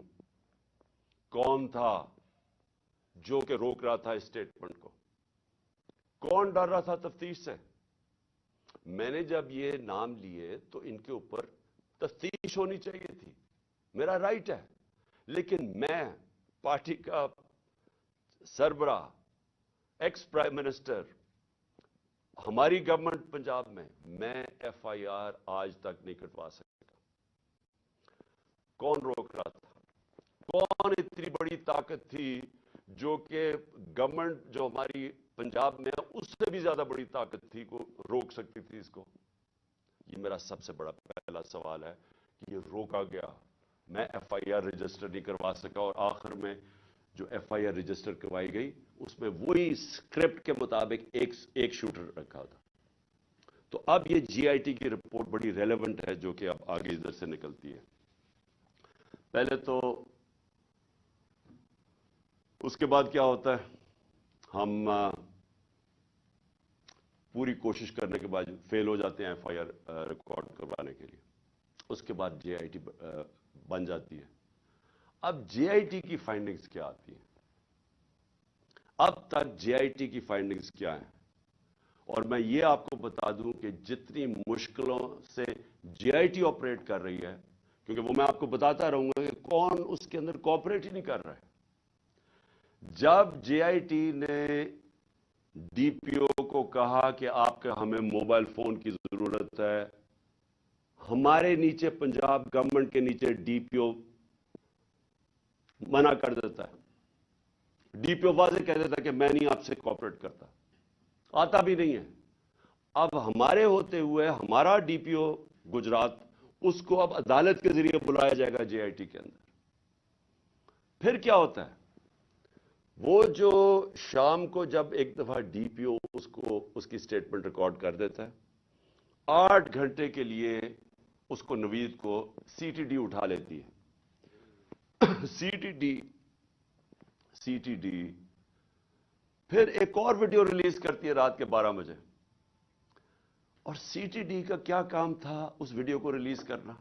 کون تھا جو کہ روک رہا تھا اس سٹیٹمنٹ کو؟ کون ڈر رہا تھا تفتیش سے؟ میں نے جب یہ نام لیے تو ان کے اوپر تفتیش ہونی چاہیے تھی، میرا رائٹ ہے. لیکن میں پارٹی کا سربراہ، ایکس پرائم منسٹر، ہماری گورنمنٹ پنجاب میں ایف آئی آر آج تک نہیں کٹوا سکتا. کون روک رہا تھا؟ کون اتنی بڑی طاقت تھی جو کہ گورنمنٹ جو ہماری پنجاب میں ہے اس سے بھی زیادہ بڑی طاقت تھی کو روک سکتی تھی اس کو؟ یہ میرا سب سے بڑا پہلا سوال ہے کہ یہ روکا گیا. میں ایف آئی آر رجسٹر نہیں کروا سکا، اور آخر میں جو ایف آئی آر رجسٹر کروائی گئی اس میں وہی اسکرپٹ کے مطابق ایک شوٹر رکھا تھا. تو اب یہ جی آئی ٹی کی رپورٹ بڑی ریلیونٹ ہے جو کہ اب آگے ادھر سے نکلتی ہے. پہلے تو اس کے بعد کیا ہوتا ہے، ہم پوری کوشش کرنے کے بعد فیل ہو جاتے ہیں ایف آئی آر ریکارڈ کروانے کے لیے. اس کے بعد جے آئی ٹی بن جاتی ہے. اب جے آئی ٹی کی فائنڈنگز کیا آتی ہیں؟ اب تک جے آئی ٹی کی فائنڈنگز کیا ہیں؟ اور میں یہ آپ کو بتا دوں کہ جتنی مشکلوں سے جے آئی ٹی آپریٹ کر رہی ہے، کیونکہ وہ میں آپ کو بتاتا رہوں گا کہ کون اس کے اندر کوآپریٹ ہی نہیں کر رہا ہے. جب جے آئی ٹی نے ڈی پی او کو کہا کہ آپ کا ہمیں موبائل فون کی ضرورت ہے، ہمارے نیچے پنجاب گورنمنٹ کے نیچے ڈی پی او منع کر دیتا ہے. ڈی پی او واضح کہہ دیتا ہے کہ میں نہیں آپ سے کوآپریٹ کرتا، آتا بھی نہیں ہے. اب ہمارے ہوتے ہوئے ہمارا ڈی پی او گجرات اس کو اب عدالت کے ذریعے بلایا جائے گا جے آئی ٹی کے اندر. پھر کیا ہوتا ہے؟ وہ جو شام کو جب ایک دفعہ ڈی پی او اس کی سٹیٹمنٹ ریکارڈ کر دیتا ہے، 8 گھنٹے کے لیے اس کو نوید کو سی ٹی ڈی اٹھا لیتی ہے. سی ٹی ڈی پھر ایک اور ویڈیو ریلیز کرتی ہے رات کے 12 بجے. اور سی ٹی ڈی کا کیا کام تھا اس ویڈیو کو ریلیز کرنا؟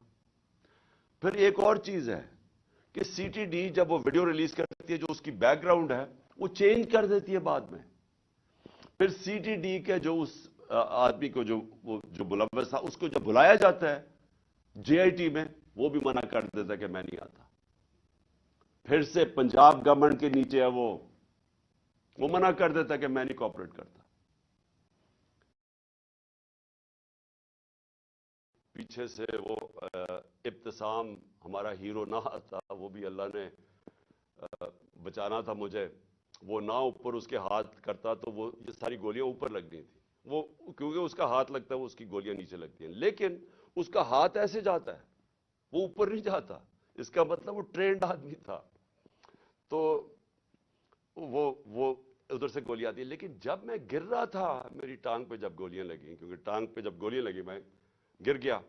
پھر ایک اور چیز ہے کہ سی ٹی ڈی جب وہ ویڈیو ریلیز کرتی ہے، جو اس کی بیک گراؤنڈ ہے وہ چینج کر دیتی ہے بعد میں. پھر سی ٹی ڈی کے جو اس آدمی کو جو ملوث تھا، اس کو جب بلایا جاتا ہے جے آئی ٹی میں، وہ بھی منع کر دیتا ہے کہ میں نہیں آتا. پھر سے پنجاب گورنمنٹ کے نیچے ہے وہ منع کر دیتا ہے کہ میں نہیں کوآپریٹ کرتا. پیچھے سے وہ ابتسام ہمارا ہیرو نہ آتا، وہ بھی اللہ نے بچانا تھا مجھے. وہ نہ اوپر اس کے ہاتھ کرتا تو وہ یہ ساری گولیاں اوپر لگنی تھی. وہ کیونکہ اس کا ہاتھ لگتا ہے، وہ اس کی گولیاں نیچے لگتی ہیں. لیکن اس کا ہاتھ ایسے جاتا ہے، وہ اوپر نہیں جاتا. اس کا مطلب وہ ٹرینڈ آدمی تھا. تو وہ ادھر سے گولیاں آتی ہیں. لیکن جب میں گر رہا تھا، میری ٹانگ پہ جب گولیاں لگیں، کیونکہ ٹانگ پہ جب گولیاں لگی میں گر گیا.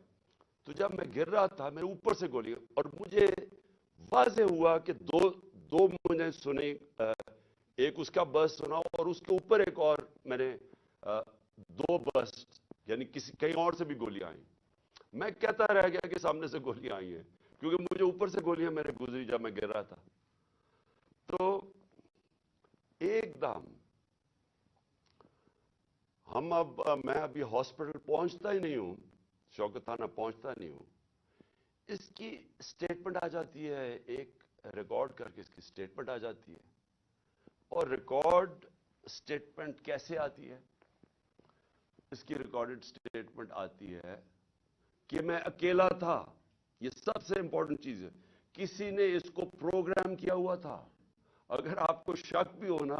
تو جب میں گر رہا تھا، میرے اوپر سے گولیاں، اور مجھے واضح ہوا کہ دو مجھے سنے. ایک اس کا بس سنا، اور اس کے اوپر ایک اور میں نے 2 بس، یعنی کہیں اور سے بھی گولیاں آئیں. میں کہتا رہ گیا کہ سامنے سے گولیاں آئی ہیں، کیونکہ مجھے اوپر سے گولیاں میرے گزری جب میں گر رہا تھا. تو ایک دم میں ابھی ہاسپٹل پہنچتا ہی نہیں ہوں، شوکت تھانہ پہنچتا نہیں ہوں، اس کی سٹیٹمنٹ آ جاتی ہے. ایک ریکارڈ کر کے اس کی سٹیٹمنٹ آ جاتی ہے. اور ریکارڈ سٹیٹمنٹ کیسے آتی ہے؟ اس کی ریکارڈڈ سٹیٹمنٹ آتی ہے کہ میں اکیلا تھا. یہ سب سے امپورٹنٹ چیز ہے. کسی نے اس کو پروگرام کیا ہوا تھا. اگر آپ کو شک بھی ہونا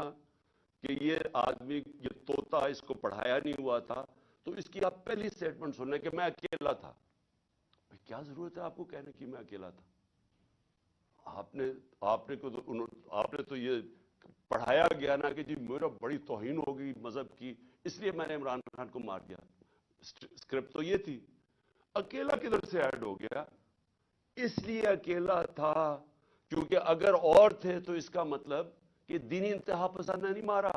کہ یہ آدمی، یہ طوطا اس کو پڑھایا نہیں ہوا تھا، تو اس کی آپ پہلی سٹیٹمنٹ سنیں کہ میں اکیلا تھا. کیا ضرورت ہے آپ کو کہنے کی میں اکیلا تھا؟ آپ نے تو یہ پڑھایا گیا نا کہ جی میرا بڑی توہین ہو گئی مذہب کی، اس لیے میں نے عمران خان کو مار دیا. اسکرپٹ تو یہ تھی. اکیلا کدھر سے ایڈ ہو گیا؟ اس لیے اکیلا تھا کیونکہ اگر اور تھے تو اس کا مطلب کہ دینی انتہا پسند نے نہیں مارا.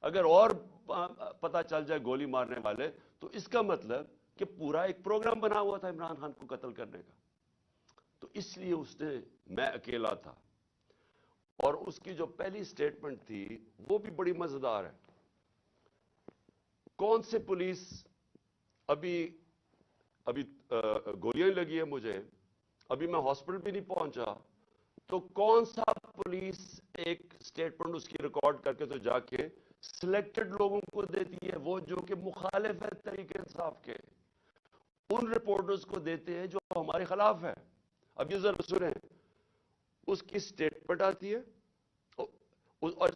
اگر اور پتہ چل جائے گولی مارنے والے، تو اس کا مطلب کہ پورا ایک پروگرام بنا ہوا تھا عمران خان کو قتل کرنے کا. تو اس لیے اس نے میں اکیلا تھا. اور اس کی جو پہلی سٹیٹمنٹ تھی وہ بھی بڑی مزیدار ہے. کون سے پولیس ابھی گولیاں لگی ہے مجھے، ابھی میں ہاسپٹل بھی نہیں پہنچا، تو کون سا پولیس ایک سٹیٹمنٹ اس کی ریکارڈ کر کے تو جا کے سلیکٹڈ لوگوں کو دیتی ہے، وہ جو کہ مخالف ہے تحریک انصاف کے، ان رپورٹرز کو دیتے ہیں جو ہمارے خلاف ہے. اب یہ ذرا سنیں، اس کی سٹیٹمنٹ آتی ہے، اور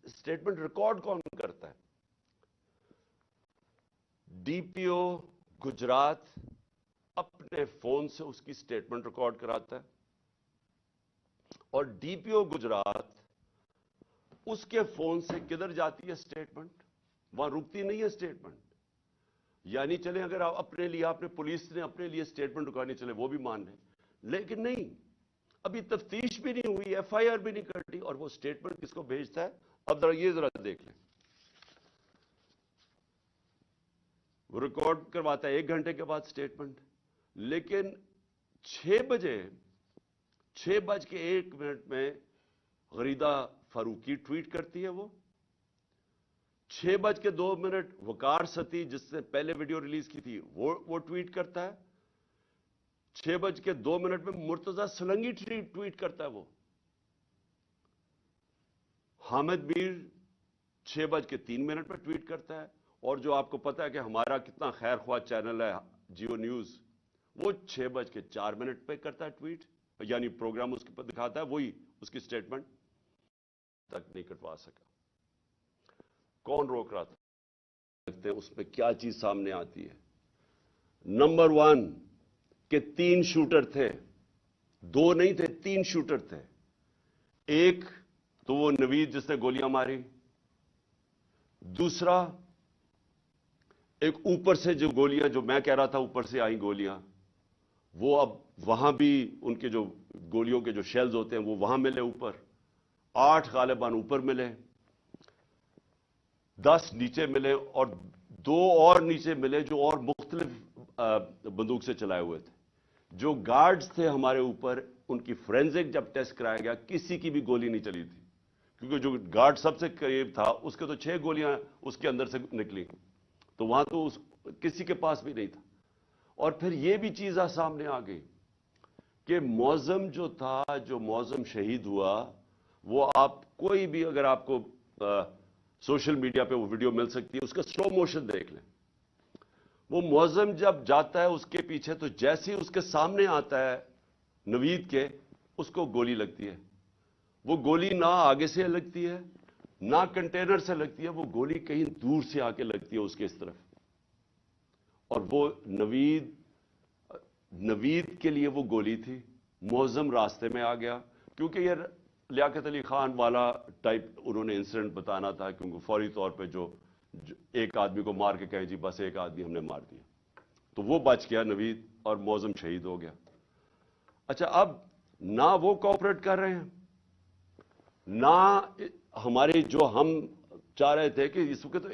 سٹیٹمنٹ ریکارڈ کون کرتا ہے؟ ڈی پی او گجرات اپنے فون سے اس کی سٹیٹمنٹ ریکارڈ کراتا ہے. اور ڈی پی او گجرات اس کے فون سے کدھر جاتی ہے سٹیٹمنٹ؟ وہاں رکتی نہیں ہے سٹیٹمنٹ. یعنی چلیں اگر آپ اپنے لیے، آپ نے پولیس نے اپنے لیے سٹیٹمنٹ رکانی چلے وہ بھی مان لیں، لیکن نہیں، ابھی تفتیش بھی نہیں ہوئی، ایف آئی آر بھی نہیں کرتی، اور وہ سٹیٹمنٹ کس کو بھیجتا ہے؟ اب ذرا دیکھ لیں. وہ ریکارڈ کرواتا ہے 1 گھنٹے کے بعد سٹیٹمنٹ، لیکن 6:01 میں غریدہ فاروقی ٹویٹ کرتی ہے. وہ 6:02 وقار ستی، جس نے پہلے ویڈیو ریلیز کی تھی، وہ ٹویٹ کرتا ہے. 6:02 میں مرتضی سلنگی ٹویٹ کرتا ہے. وہ حامد میر 6:03 پہ ٹویٹ کرتا ہے. اور جو آپ کو پتا ہے کہ ہمارا کتنا خیر خواہ چینل ہے جیو نیوز، وہ 6:04 پہ کرتا ہے ٹویٹ، یعنی پروگرام اس کے پر دکھاتا ہے، وہی اس کی سٹیٹمنٹ تک نہیں کٹوا سکا. کون روک رہا تھا؟ اس میں کیا چیز سامنے آتی ہے؟ نمبر 1، کہ 3 شوٹر تھے, 2 نہیں تھے, 3 شوٹر تھے. ایک تو وہ نوید جس نے گولیاں ماری, دوسرا ایک اوپر سے جو گولیاں, جو میں کہہ رہا تھا اوپر سے آئیں گولیاں, وہ اب وہاں بھی ان کے جو گولیوں کے جو شیلز ہوتے ہیں وہ وہاں ملے اوپر, 8 غالباً اوپر ملے, 10 نیچے ملے, اور 2 اور نیچے ملے جو اور مختلف بندوق سے چلائے ہوئے تھے. جو گارڈز تھے ہمارے اوپر, ان کی فورینزک جب ٹیسٹ کرایا گیا کسی کی بھی گولی نہیں چلی تھی, کیونکہ جو گارڈ سب سے قریب تھا اس کے تو 6 گولیاں اس کے اندر سے نکلی, تو وہاں تو کسی کے پاس بھی نہیں تھا. اور پھر یہ بھی چیز سامنے آ گئی کہ معظم جو تھا, جو معظم شہید ہوا, وہ آپ کوئی بھی اگر آپ کو سوشل میڈیا پہ وہ ویڈیو مل سکتی ہے, اس کا سلو موشن دیکھ لیں. وہ معظم جب جاتا ہے اس کے پیچھے, تو جیسے ہی اس کے سامنے آتا ہے نوید کے, اس کو گولی لگتی ہے. وہ گولی نہ آگے سے لگتی ہے نہ کنٹینر سے لگتی ہے, وہ گولی کہیں دور سے آ کے لگتی ہے اس کے اس طرف. اور وہ نوید کے لیے وہ گولی تھی. معظم راستے میں آ گیا, کیونکہ یہ لیاقت علی خان والا ٹائپ انہوں نے انسیڈنٹ بتانا تھا, کیونکہ فوری طور پہ جو ایک آدمی کو مار کے کہیں جی بس ایک آدمی ہم نے مار دیا, تو وہ بچ گیا نوید, اور معظم شہید ہو گیا. اچھا, اب نہ وہ کوآپریٹ کر رہے ہیں, نہ ہمارے جو ہم چاہ رہے تھے کہ اس وقت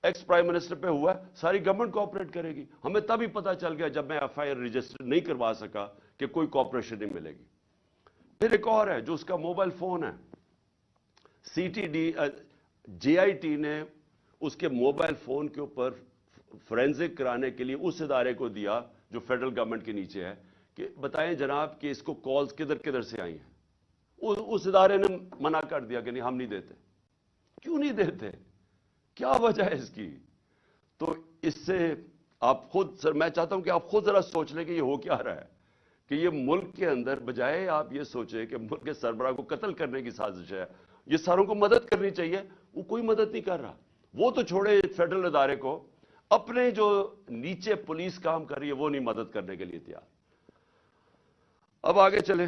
ایکس پرائم منسٹر پہ ہوا ہے, ساری گورنمنٹ کوآپریٹ کرے گی. ہمیں تبھی پتا چل گیا جب میں ایف آئی آر رجسٹر نہیں کروا سکا کہ کوئی کوآپریشن نہیں ملے گی. پھر ایک اور ہے جو اس کا موبائل فون ہے, C T D J I T نے اس کے موبائل فون کے اوپر فورینزک کرانے کے لیے اس ادارے کو دیا جو فیڈرل گورنمنٹ کے نیچے ہے, کہ بتائیں جناب کہ اس کو کالز کدھر کدھر سے آئی ہیں. اس ادارے نے منع کر دیا کہ نہیں ہم نہیں دیتے. کیوں نہیں دیتے, کیا وجہ ہے اس کی؟ تو اس سے آپ خود, سر میں چاہتا ہوں کہ آپ خود ذرا سوچ لیں کہ یہ ہو کیا رہا ہے, کہ یہ ملک کے اندر بجائے آپ یہ سوچیں کہ ملک کے سربراہ کو قتل کرنے کی سازش ہے, یہ ساروں کو مدد کرنی چاہیے, وہ کوئی مدد نہیں کر رہا. وہ تو چھوڑے فیڈرل ادارے کو, اپنے جو نیچے پولیس کام کر رہی ہے وہ نہیں مدد کرنے کے لیے تیار. اب آگے چلیں.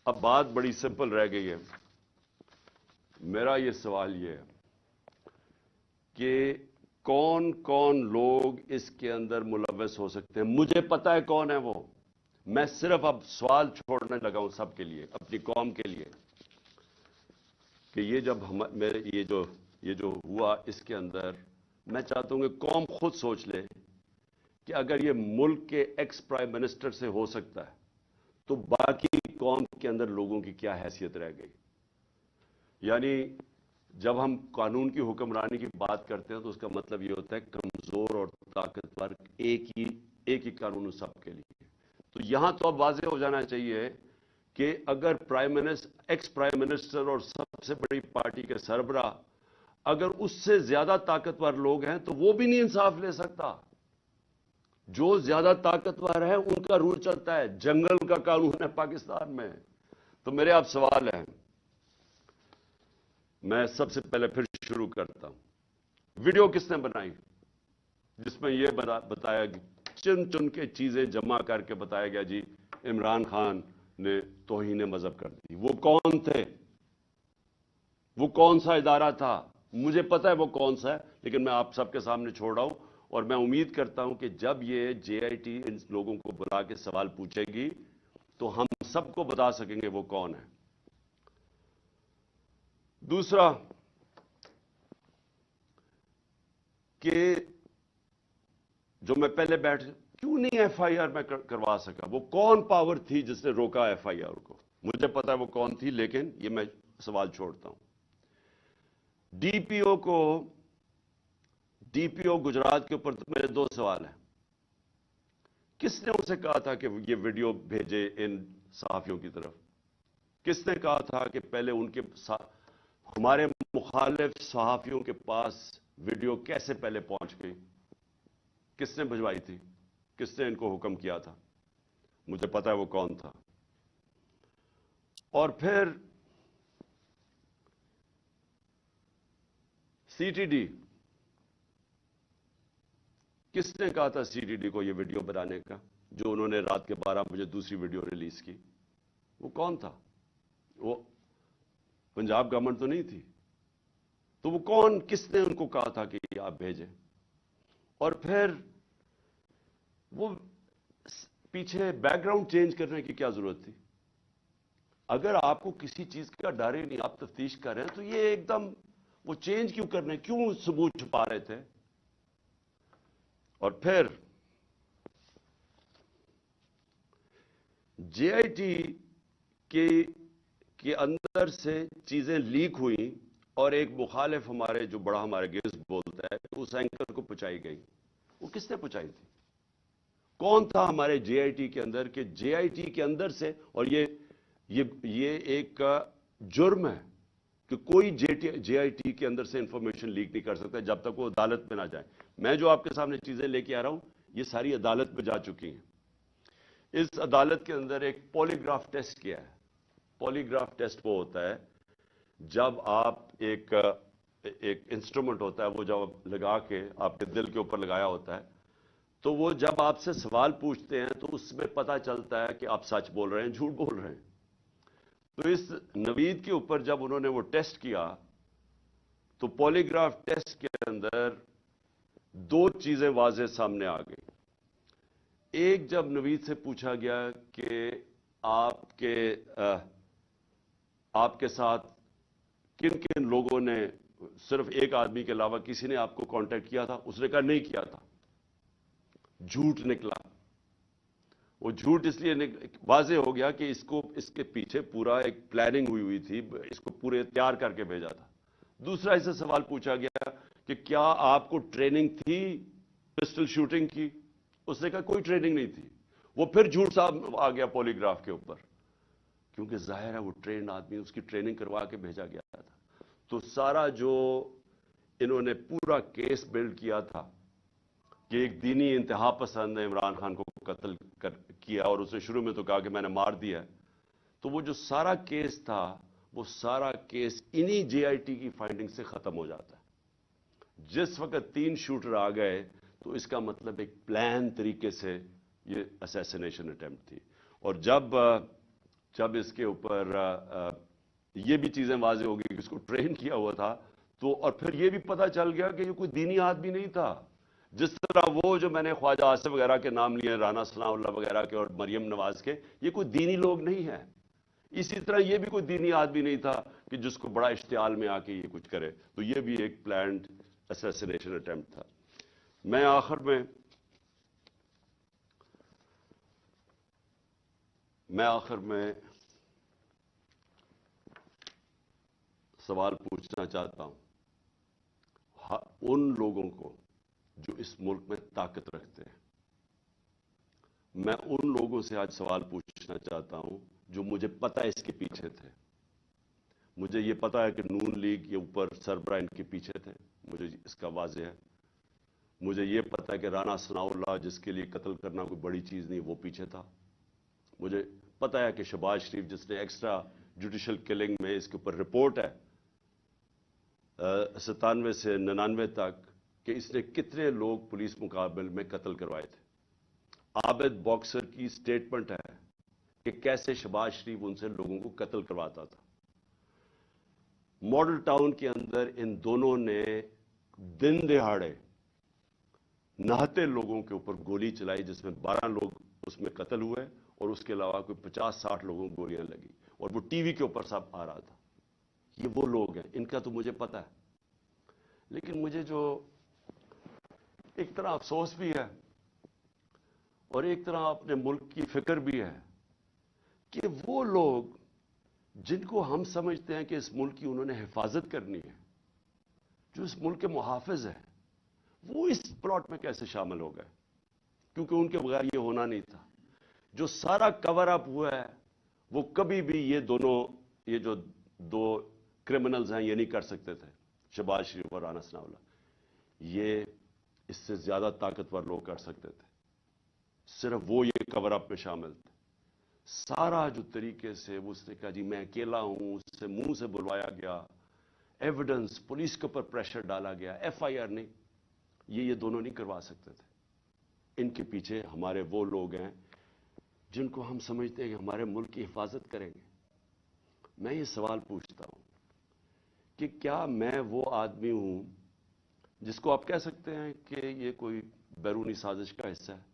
اب بات بڑی سمپل رہ گئی ہے. میرا یہ سوال یہ ہے کہ کون کون لوگ اس کے اندر ملوث ہو سکتے ہیں. مجھے پتا ہے کون ہے وہ, میں صرف اب سوال چھوڑنے لگا ہوں سب کے لیے, اپنی قوم کے لیے, کہ یہ جب یہ جو ہوا اس کے اندر, میں چاہتا ہوں کہ قوم خود سوچ لے کہ اگر یہ ملک کے ایکس پرائم منسٹر سے ہو سکتا ہے تو باقی قوم کے اندر لوگوں کی کیا حیثیت رہ گئی. یعنی جب ہم قانون کی حکمرانی کی بات کرتے ہیں تو اس کا مطلب یہ ہوتا ہے کمزور اور طاقتور ایک ہی قانون سب کے لیے. تو یہاں تو اب واضح ہو جانا چاہیے کہ اگر ایکس پرائم منسٹر اور سب سے بڑی پارٹی کے سربراہ اگر اس سے زیادہ طاقتور لوگ ہیں تو وہ بھی نہیں انصاف لے سکتا. جو زیادہ طاقتور ہے ان کا رول چلتا ہے, جنگل کا قانون ہے پاکستان میں. تو میرے آپ سوال ہیں, میں سب سے پہلے پھر شروع کرتا ہوں. ویڈیو کس نے بنائی جس میں یہ بتایا کہ چن کے چیزیں جمع کر کے بتایا گیا جی عمران خان نے توہین مذہب کر دی. وہ کون تھے, وہ کون سا ادارہ تھا؟ مجھے پتا ہے وہ کون سا ہے, لیکن میں آپ سب کے سامنے چھوڑ رہا ہوں, اور میں امید کرتا ہوں کہ جب یہ جے آئی ٹی ان لوگوں کو بلا کے سوال پوچھے گی تو ہم سب کو بتا سکیں گے وہ کون ہے. دوسرا کہ جو میں پہلے کیوں نہیں ایف آئی آر میں کروا سکا, وہ کون پاور تھی جس نے روکا ایف آئی آر کو؟ مجھے پتا ہے وہ کون تھی, لیکن یہ میں سوال چھوڑتا ہوں. ڈی پی او گجرات کے اوپر میرے 2 سوال ہیں. کس نے اسے کہا تھا کہ یہ ویڈیو بھیجے ان صحافیوں کی طرف؟ کس نے کہا تھا کہ پہلے ان کے ہمارے مخالف صحافیوں کے پاس ویڈیو کیسے پہلے پہنچ گئی؟ کس نے بھجوائی تھی؟ کس نے ان کو حکم کیا تھا؟ مجھے پتا ہے وہ کون تھا. اور پھر سی ٹی ڈی کس نے کہا تھا CTD کو یہ ویڈیو بنانے کا جو انہوں نے رات کے 12 بجے دوسری ویڈیو ریلیز کی؟ وہ کون تھا؟ وہ پنجاب گورنمنٹ تو نہیں تھی. تو وہ کون، کس نے ان کو کہا تھا کہ یہ آپ بھیجیں؟ اور پھر وہ پیچھے بیک گراؤنڈ چینج کرنے کی کیا ضرورت تھی؟ اگر آپ کو کسی چیز کا ڈر ہی نہیں، آپ تفتیش کر رہے ہیں، تو یہ ایک دم وہ چینج کیوں کرنے، کیوں ثبوت چھپا رہے تھے؟ اور پھر JIT کے اندر سے چیزیں لیک ہوئیں اور ایک مخالف ہمارے جو بڑا ہمارے اگینسٹ بولتا ہے اس اینکر کو پہنچائی گئی. وہ کس نے پہنچائی تھی؟ کون تھا ہمارے JIT کے اندر کہ JIT کے اندر سے، اور یہ ایک جرم ہے کہ کوئی JIT کے اندر سے انفارمیشن لیک نہیں کر سکتا جب تک وہ عدالت میں نہ جائے. میں جو آپ کے سامنے چیزیں لے کے آ رہا ہوں یہ ساری عدالت میں جا چکی ہیں. اس عدالت کے اندر ایک پولیگراف ٹیسٹ کیا ہے. پولیگراف ٹیسٹ وہ ہوتا ہے جب آپ ایک انسٹرومنٹ ہوتا ہے وہ جب لگا کے آپ کے دل کے اوپر لگایا ہوتا ہے، تو وہ جب آپ سے سوال پوچھتے ہیں تو اس میں پتہ چلتا ہے کہ آپ سچ بول رہے ہیں جھوٹ بول رہے ہیں. تو اس نوید کے اوپر جب انہوں نے وہ ٹیسٹ کیا تو پولیگراف ٹیسٹ کے اندر دو چیزیں واضح سامنے آ گئی. ایک، جب نوید سے پوچھا گیا کہ آپ کے ساتھ کن کن لوگوں نے، صرف ایک آدمی کے علاوہ کسی نے آپ کو کانٹیکٹ کیا تھا؟ اس نے کہا نہیں کیا تھا. جھوٹ نکلا. وہ جھوٹ اس لیے واضح ہو گیا کہ اس کے پیچھے پورا ایک پلاننگ ہوئی تھی، اس کو پورے تیار کر کے بھیجا تھا. دوسرا اسے سوال پوچھا گیا کہ کیا آپ کو ٹریننگ تھی پسٹل شوٹنگ کی؟ اس نے کہا کوئی ٹریننگ نہیں تھی. وہ پھر جھوٹ صاحب آ گیا پولیگراف کے اوپر، کیونکہ ظاہر ہے وہ ٹرینڈ آدمی، اس کی ٹریننگ کروا کے بھیجا گیا تھا. تو سارا جو انہوں نے پورا کیس بلڈ کیا تھا کہ ایک دینی انتہا پسند نے عمران خان کو قتل کیا اور اسے شروع میں تو کہا کہ میں نے مار دیا ہے، تو وہ جو سارا کیس تھا وہ سارا کیس انہی JIT کی فائنڈنگ سے ختم ہو جاتا ہے. جس وقت 3 شوٹر آ گئے تو اس کا مطلب ایک پلان طریقے سے یہ اسیسینیشن اٹیمپٹ تھی. اور جب اس کے اوپر یہ بھی چیزیں واضح ہو گئی کہ اس کو ٹرین کیا ہوا تھا، تو اور پھر یہ بھی پتہ چل گیا کہ یہ کوئی دینی آدمی نہیں تھا. جس طرح وہ جو میں نے خواجہ آصف وغیرہ کے نام لیے، رانا ثناء اللہ وغیرہ کے اور مریم نواز کے، یہ کوئی دینی لوگ نہیں ہیں. اسی طرح یہ بھی کوئی دینی آدمی نہیں تھا کہ جس کو بڑا اشتعال میں آ کے یہ کچھ کرے. تو یہ بھی ایک پلانڈ اسیسینیشن اٹیمپٹ تھا. میں آخر میں سوال پوچھنا چاہتا ہوں ان لوگوں کو جو اس ملک میں طاقت رکھتے ہیں. میں ان لوگوں سے آج سوال پوچھنا چاہتا ہوں جو مجھے پتہ ہے اس کے پیچھے تھے. مجھے یہ پتہ ہے کہ نون لیگ کے اوپر سربراہ ان کے پیچھے تھے، مجھے اس کا واضح ہے. مجھے یہ پتہ ہے کہ رانا ثناء اللہ جس کے لیے قتل کرنا کوئی بڑی چیز نہیں، وہ پیچھے تھا. مجھے پتہ ہے کہ شہباز شریف جس نے ایکسٹرا جوڈیشل کلنگ میں اس کے اوپر رپورٹ ہے 97 سے 99 تک کہ اس نے کتنے لوگ پولیس مقابل میں قتل کروائے تھے. عابد باکسر کی سٹیٹمنٹ ہے کہ کیسے شہباز شریف ان سے لوگوں کو قتل کرواتا تھا. ماڈل ٹاؤن کے اندر ان دونوں نے دن دہاڑے نہتے لوگوں کے اوپر گولی چلائی، جس میں 12 لوگ اس میں قتل ہوئے اور اس کے علاوہ کوئی 50-60 لوگوں کو گولیاں لگی، اور وہ ٹی وی کے اوپر سب آ رہا تھا. یہ وہ لوگ ہیں، ان کا تو مجھے پتہ ہے. لیکن مجھے جو ایک طرح افسوس بھی ہے اور ایک طرح اپنے ملک کی فکر بھی ہے کہ وہ لوگ جن کو ہم سمجھتے ہیں کہ اس ملک کی انہوں نے حفاظت کرنی ہے، جو اس ملک کے محافظ ہیں، وہ اس پلاٹ میں کیسے شامل ہو گئے؟ کیونکہ ان کے بغیر یہ ہونا نہیں تھا. جو سارا کور اپ ہوا ہے وہ کبھی بھی یہ جو دو کرمنلز ہیں یہ نہیں کر سکتے تھے، شہباز شریف اور رانا ثناء اللہ. یہ اس سے زیادہ طاقتور لوگ کر سکتے تھے، صرف وہ یہ کور اپ میں شامل تھے. سارا جو طریقے سے اس نے کہا جی میں اکیلا ہوں، اس سے منہ سے بلوایا گیا، ایویڈنس پولیس کے اوپر پریشر ڈالا گیا، FIR نہیں، یہ دونوں نہیں کروا سکتے تھے. ان کے پیچھے ہمارے وہ لوگ ہیں جن کو ہم سمجھتے ہیں کہ ہمارے ملک کی حفاظت کریں گے. میں یہ سوال پوچھتا ہوں کہ کیا میں وہ آدمی ہوں جس کو آپ کہہ سکتے ہیں کہ یہ کوئی بیرونی سازش کا حصہ ہے؟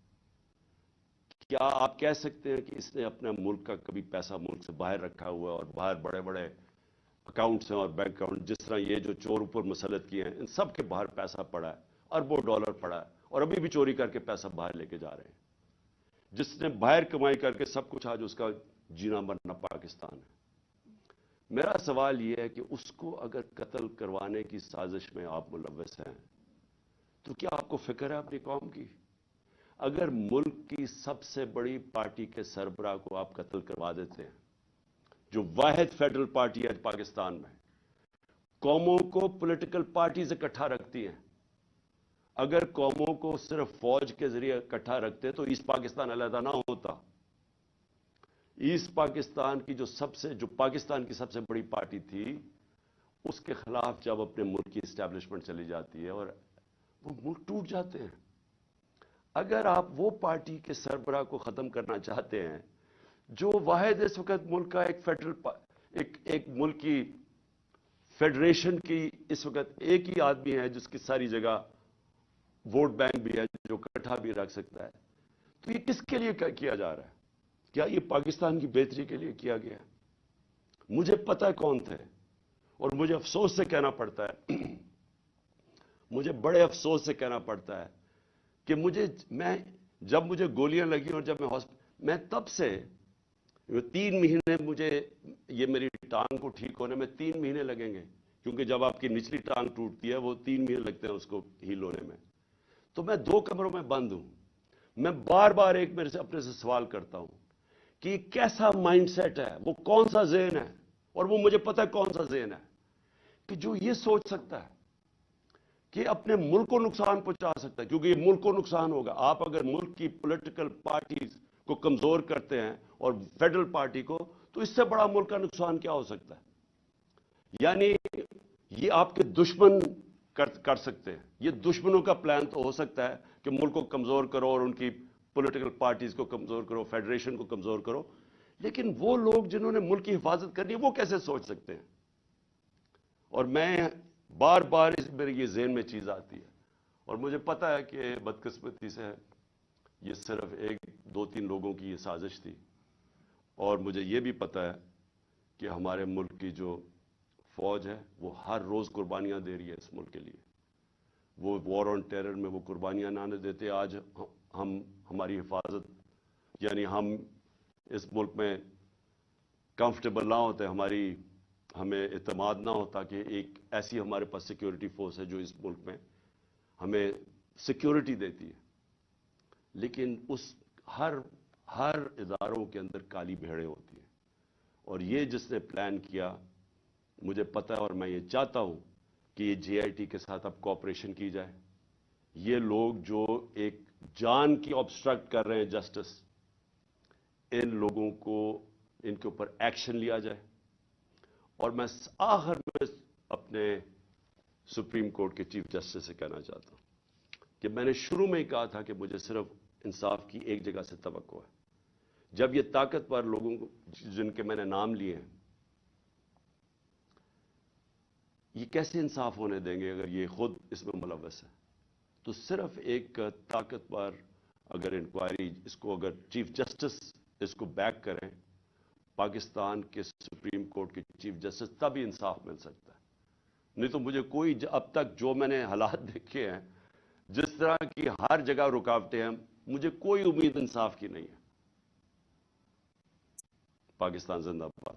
کیا آپ کہہ سکتے ہیں کہ اس نے اپنا ملک کا کبھی پیسہ ملک سے باہر رکھا ہوا ہے اور باہر بڑے بڑے اکاؤنٹس ہیں اور بینک اکاؤنٹ، جس طرح یہ جو چور اوپر مسلط کیے ہیں ان سب کے باہر پیسہ پڑا ہے، اربوں ڈالر پڑا ہے، اور ابھی بھی چوری کر کے پیسہ باہر لے کے جا رہے ہیں. جس نے باہر کمائی کر کے سب کچھ، آج اس کا جینا مرنا پاکستان ہے. میرا سوال یہ ہے کہ اس کو اگر قتل کروانے کی سازش میں آپ ملوث ہیں تو کیا آپ کو فکر ہے اپنی قوم کی؟ اگر ملک کی سب سے بڑی پارٹی کے سربراہ کو آپ قتل کروا دیتے ہیں، جو واحد فیڈرل پارٹی ہے پاکستان میں، قوموں کو پولیٹیکل پارٹیز اکٹھا رکھتی ہیں، اگر قوموں کو صرف فوج کے ذریعے اکٹھا رکھتے تو ایسٹ پاکستان علیحدہ نہ ہوتا. ایسٹ پاکستان کی جو پاکستان کی سب سے بڑی پارٹی تھی، اس کے خلاف جب اپنے ملک کی اسٹیبلشمنٹ چلی جاتی ہے اور وہ ملک ٹوٹ جاتے ہیں. اگر آپ وہ پارٹی کے سربراہ کو ختم کرنا چاہتے ہیں جو واحد اس وقت ملک کا ایک ملک کی فیڈریشن کی اس وقت ایک ہی آدمی ہے جس کی ساری جگہ ووٹ بینک بھی ہے، جو اکٹھا بھی رکھ سکتا ہے، تو یہ کس کے لیے کیا جا رہا ہے؟ کیا یہ پاکستان کی بہتری کے لیے کیا گیا ہے؟ مجھے پتہ ہے کون تھے، اور مجھے افسوس سے کہنا پڑتا ہے مجھے بڑے افسوس سے کہنا پڑتا ہے کہ جب مجھے گولیاں لگی اور جب میں تب سے 3 مہینے، مجھے یہ میری ٹانگ کو ٹھیک ہونے میں 3 مہینے لگیں گے، کیونکہ جب آپ کی نچلی ٹانگ ٹوٹتی ہے وہ 3 مہینے لگتے ہیں اس کو ہیل ہونے میں. تو میں 2 کمروں میں بند ہوں. میں بار بار میرے سے اپنے سے سوال کرتا ہوں کہ یہ کیسا مائنڈ سیٹ ہے، وہ کون سا ذہن ہے، اور وہ مجھے پتہ ہے کون سا ذہن ہے کہ جو یہ سوچ سکتا ہے کہ اپنے ملک کو نقصان پہنچا سکتا ہے، کیونکہ یہ ملک کو نقصان ہوگا. آپ اگر ملک کی پولیٹیکل پارٹیز کو کمزور کرتے ہیں اور فیڈرل پارٹی کو، تو اس سے بڑا ملک کا نقصان کیا ہو سکتا ہے؟ یعنی یہ آپ کے دشمن کر سکتے ہیں. یہ دشمنوں کا پلان تو ہو سکتا ہے کہ ملک کو کمزور کرو اور ان کی پولیٹیکل پارٹیز کو کمزور کرو، فیڈریشن کو کمزور کرو، لیکن وہ لوگ جنہوں نے ملک کی حفاظت کرنی ہے وہ کیسے سوچ سکتے ہیں؟ اور میں بار بار میرے یہ ذہن میں چیز آتی ہے، اور مجھے پتہ ہے کہ بدقسمتی سے یہ صرف 1-2-3 لوگوں کی یہ سازش تھی، اور مجھے یہ بھی پتہ ہے کہ ہمارے ملک کی جو فوج ہے وہ ہر روز قربانیاں دے رہی ہے اس ملک کے لیے. وہ وار آن ٹیرر میں وہ قربانیاں نہ دیتے، آج ہماری حفاظت، یعنی ہم اس ملک میں کمفرٹیبل نہ ہوتے، ہمیں اعتماد نہ ہوتا کہ ایک ایسی ہمارے پاس سیکیورٹی فورس ہے جو اس ملک میں ہمیں سیکیورٹی دیتی ہے. لیکن ہر اداروں کے اندر کالی بھیڑیں ہوتی ہیں، اور یہ جس نے پلان کیا، مجھے پتہ ہے اور میں یہ چاہتا ہوں کہ یہ جے آئی ٹی کے ساتھ اب کوآپریشن کی جائے. یہ لوگ جو ایک جان کی آبسٹرکٹ کر رہے ہیں جسٹس، ان لوگوں کو ان کے اوپر ایکشن لیا جائے. اور میں آخر میں اپنے سپریم کورٹ کے چیف جسٹس سے کہنا چاہتا ہوں کہ میں نے شروع میں ہی کہا تھا کہ مجھے صرف انصاف کی ایک جگہ سے توقع ہے. جب یہ طاقتور لوگوں کو، جن کے میں نے نام لیے ہیں، یہ کیسے انصاف ہونے دیں گے اگر یہ خود اس میں ملوث ہے؟ تو صرف ایک طاقتور اگر انکوائری، اس کو اگر چیف جسٹس اس کو بیک کریں، پاکستان کے سپریم کورٹ کے چیف جسٹس، تب ہی انصاف مل سکتا ہے. نہیں تو مجھے اب تک جو میں نے حالات دیکھے ہیں، جس طرح کی ہر جگہ رکاوٹیں ہیں، مجھے کوئی امید انصاف کی نہیں ہے. پاکستان زندہ باد.